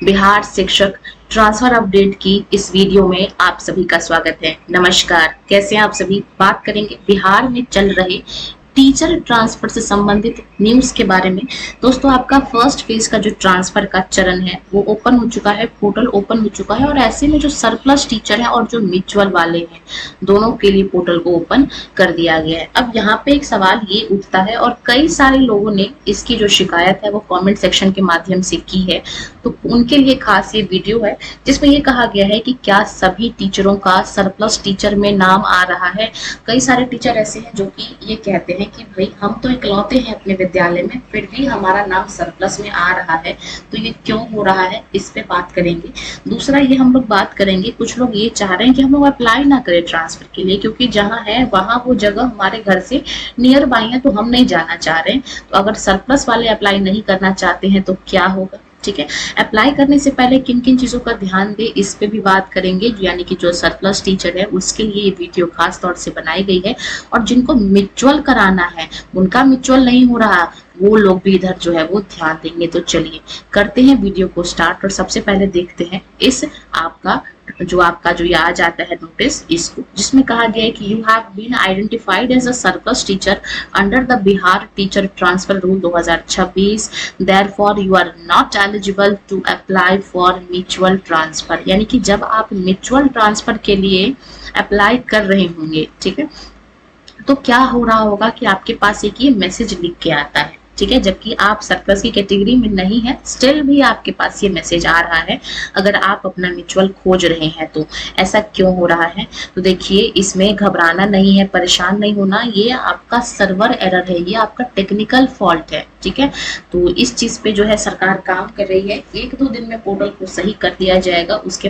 बिहार शिक्षक transfer update की इस वीडियो में आप सभी का स्वागत है। नमस्कार, कैसे हैं आप सभी। बात करेंगे बिहार में चल रहे टीचर ट्रांसफर से संबंधित न्यूज के बारे में। दोस्तों, आपका फर्स्ट फेज का जो ट्रांसफर का चरण है वो ओपन हो चुका है, पोर्टल ओपन हो चुका है और ऐसे में जो सरप्लस टीचर है और जो म्यूचुअल वाले हैं, दोनों के लिए पोर्टल को ओपन कर दिया गया है। अब यहाँ पे एक सवाल ये उठता है और कई सारे लोगों ने इसकी जो शिकायत है वो कमेंट सेक्शन के माध्यम से की है, तो उनके लिए खास ये वीडियो है जिसमें ये कहा गया है कि क्या सभी टीचरों का सरप्लस टीचर में नाम आ रहा है। कई सारे टीचर ऐसे हैं जो कि ये कहते हैं कि भाई हम तो इकलौते हैं अपने विद्यालय में, फिर भी हमारा नाम सरप्लस में आ रहा है, तो ये क्यों हो रहा है, इस पे बात करेंगे। दूसरा ये हम लोग बात करेंगे, कुछ लोग ये चाह रहे हैं कि हम लोग अप्लाई ना करें ट्रांसफर के लिए क्योंकि जहाँ है वहाँ वो जगह हमारे घर से नियर बाई है, तो हम नहीं जाना चाह रहे हैं। तो अगर सरप्लस वाले अप्लाई नहीं करना चाहते हैं तो क्या होगा, ठीक है। अप्लाई करने से पहले किन किन चीजों का ध्यान दे, इस पे भी बात करेंगे। यानी कि जो सरप्लस टीचर है उसके लिए ये वीडियो खास तौर से बनाई गई है और जिनको म्यूचुअल कराना है, उनका म्यूचुअल नहीं हो रहा, वो लोग भी इधर जो है वो ध्यान देंगे। तो चलिए करते हैं वीडियो को स्टार्ट और सबसे पहले देखते हैं इस आपका जो ये आ जाता है नोटिस, इसको, जिसमें कहा गया है कि you have been identified as a surplus teacher under the Bihar teacher transfer rule 2026, therefore you are not eligible to apply for mutual transfer. यानी कि जब आप म्यूचुअल ट्रांसफर के लिए अप्लाई कर रहे होंगे, ठीक है, तो क्या हो रहा होगा कि आपके पास एक ये मैसेज लिख के आता है, ठीक है, जबकि आप सरप्लस की कैटेगरी में नहीं है, स्टिल भी आपके पास ये मैसेज आ रहा है अगर आप अपना म्यूचुअल खोज रहे हैं। तो ऐसा क्यों हो रहा है, तो देखिए इसमें घबराना नहीं है, परेशान नहीं होना, ये आपका सर्वर एरर है, ये आपका टेक्निकल फॉल्ट है, ठीक है। तो इस चीज पे जो है सरकार काम कर रही है, 1-2 दिन में पोर्टल को सही कर दिया जाएगा। उसके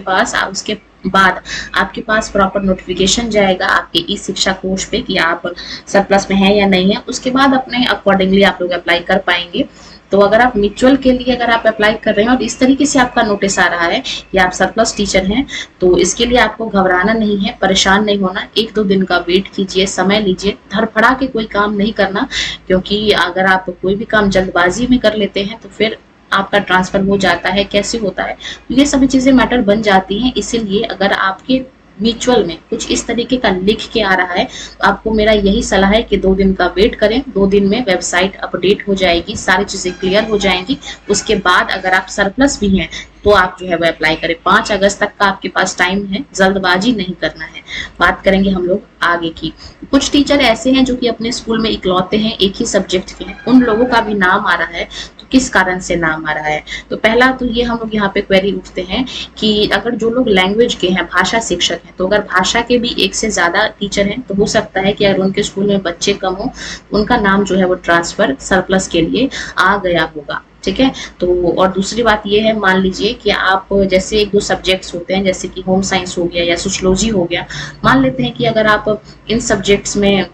बाद आपके पास प्रॉपर नोटिफिकेशन जाएगा आपके ई शिक्षा कोष पे कि आप सरप्लस में हैं या नहीं है। उसके बाद अपने अकॉर्डिंगली आप लोग अप्लाई कर पाएंगे। तो अगर आप म्यूचुअल के लिए अगर आप अप्लाई कर रहे हैं और इस तरीके से आपका नोटिस आ रहा है कि आप सरप्लस टीचर हैं, तो इसके लिए आपको घबराना नहीं है, परेशान नहीं होना, 1-2 दिन का वेट कीजिए, समय लीजिए, धड़फड़ा के कोई काम नहीं करना, क्योंकि अगर आप कोई भी काम जल्दबाजी में कर लेते हैं तो फिर आपका ट्रांसफर हो जाता है, कैसे होता है, तो ये सभी चीजें मैटर बन जाती हैं। इसीलिए अगर आपके म्यूचुअल में कुछ इस तरीके का लिख के आ रहा है तो आपको मेरा यही सलाह है कि 2 दिन का वेट करें। 2 दिन में वेबसाइट अपडेट हो जाएगी, सारी चीजें क्लियर हो जाएंगी। उसके बाद अगर आप सरप्लस भी हैं तो आप जो है वो अप्लाई करें। 5 अगस्त तक का आपके पास टाइम है, जल्दबाजी नहीं करना है। बात करेंगे हम लोग आगे की। कुछ टीचर ऐसे हैं जो कि अपने स्कूल में इकलौते हैं, एक ही सब्जेक्ट के हैं, उन लोगों का भी नाम आ रहा है। तो किस कारण से नाम आ रहा है, तो पहला तो ये हम लोग यहाँ पे क्वेरी उठते हैं कि अगर जो लोग लैंग्वेज के हैं, भाषा शिक्षक हैं, तो अगर भाषा के भी 1 से ज्यादा टीचर हैं तो हो सकता है कि अगर उनके स्कूल में बच्चे कम हो, उनका नाम जो है वो ट्रांसफर सरप्लस के लिए आ गया होगा, ठीक है। तो और दूसरी बात ये है, मान लीजिए कि आप जैसे 1-2 सब्जेक्ट्स होते हैं, जैसे कि होम साइंस हो गया या सोशियोलॉजी हो गया, मान लेते हैं कि अगर आप इन सब्जेक्ट्स में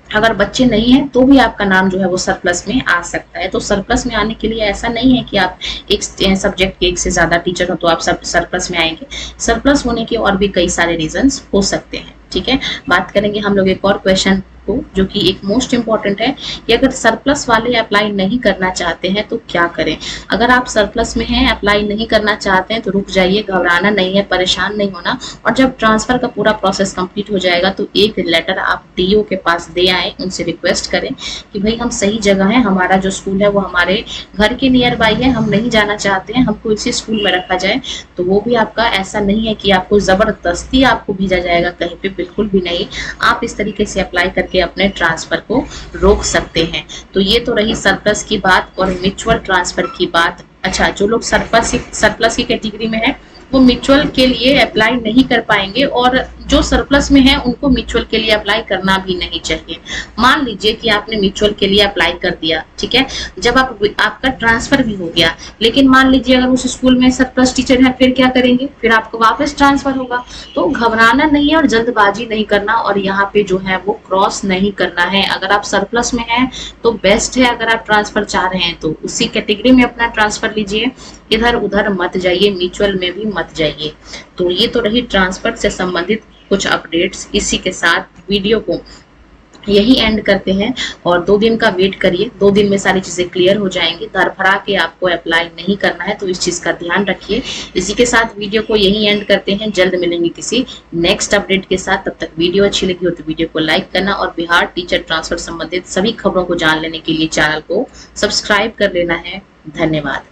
अगर बच्चे नहीं हैं तो भी आपका नाम जो है वो सरप्लस में आ सकता है। तो सरप्लस में आने के लिए ऐसा नहीं है कि आप एक सब्जेक्ट के 1 से ज्यादा टीचर हो तो आप सब सरप्लस में आएंगे। सरप्लस होने के और भी कई सारे रीजंस हो सकते हैं, ठीक है। बात करेंगे हम लोग एक और क्वेश्चन को, जो कि एक मोस्ट इंपॉर्टेंट है कि अगर सरप्लस वाले अप्लाई नहीं करना चाहते हैं तो क्या करें। अगर आप सरप्लस में हैं, अप्लाई नहीं करना चाहते हैं तो रुक जाइए, घबराना नहीं है, परेशान नहीं होना। और जब ट्रांसफर का पूरा प्रोसेस कंप्लीट हो जाएगा तो एक लेटर आप डीओ के पास दे आए, उनसे रिक्वेस्ट करें कि भाई हम सही जगह है, हमारा जो स्कूल है वो हमारे घर के नियर बाई है, हम नहीं जाना चाहते हैं, हमको इसी स्कूल में रखा जाए। तो वो भी आपका ऐसा नहीं है कि आपको जबरदस्ती आपको भेजा जाएगा कहीं पे, बिल्कुल भी नहीं। आप इस तरीके से अप्लाई करके अपने ट्रांसफर को रोक सकते हैं। तो ये तो रही सरप्लस की बात और म्यूचुअल ट्रांसफर की बात। अच्छा, जो लोग सरप्लस की कैटेगरी में है वो म्यूचुअल के लिए अप्लाई नहीं कर पाएंगे और जो सरप्लस में है उनको म्यूचुअल के लिए अप्लाई करना भी नहीं चाहिए। मान लीजिए कि आपने म्यूचुअल के लिए अप्लाई कर दिया, ठीक है, जब आपका ट्रांसफर भी हो गया, लेकिन मान लीजिए अगर उस स्कूल में सरप्लस टीचर है, फिर क्या करेंगे, फिर आपको वापस ट्रांसफर होगा। तो घबराना नहीं है और जल्दबाजी नहीं करना और यहाँ पे जो है वो क्रॉस नहीं करना है। अगर आप सरप्लस में हैं तो बेस्ट है, अगर आप ट्रांसफर चाह रहे हैं तो उसी कैटेगरी में अपना ट्रांसफर लीजिए, इधर उधर मत जाइए, म्यूचुअल में भी मत जाइए। तो ये तो रही ट्रांसफर से संबंधित कुछ अपडेट्स। इसी के साथ वीडियो को यही एंड करते हैं और 2 दिन का वेट करिए। 2 दिन में सारी चीजें क्लियर हो जाएंगी। धरफरा के आपको अप्लाई नहीं करना है, तो इस चीज का ध्यान रखिए। इसी के साथ वीडियो को यही एंड करते हैं। जल्द मिलेंगे किसी नेक्स्ट अपडेट के साथ। तब तक वीडियो अच्छी लगी हो तो वीडियो को लाइक करना और बिहार टीचर ट्रांसफर संबंधित सभी खबरों को जान लेने के लिए चैनल को सब्सक्राइब कर लेना है। धन्यवाद।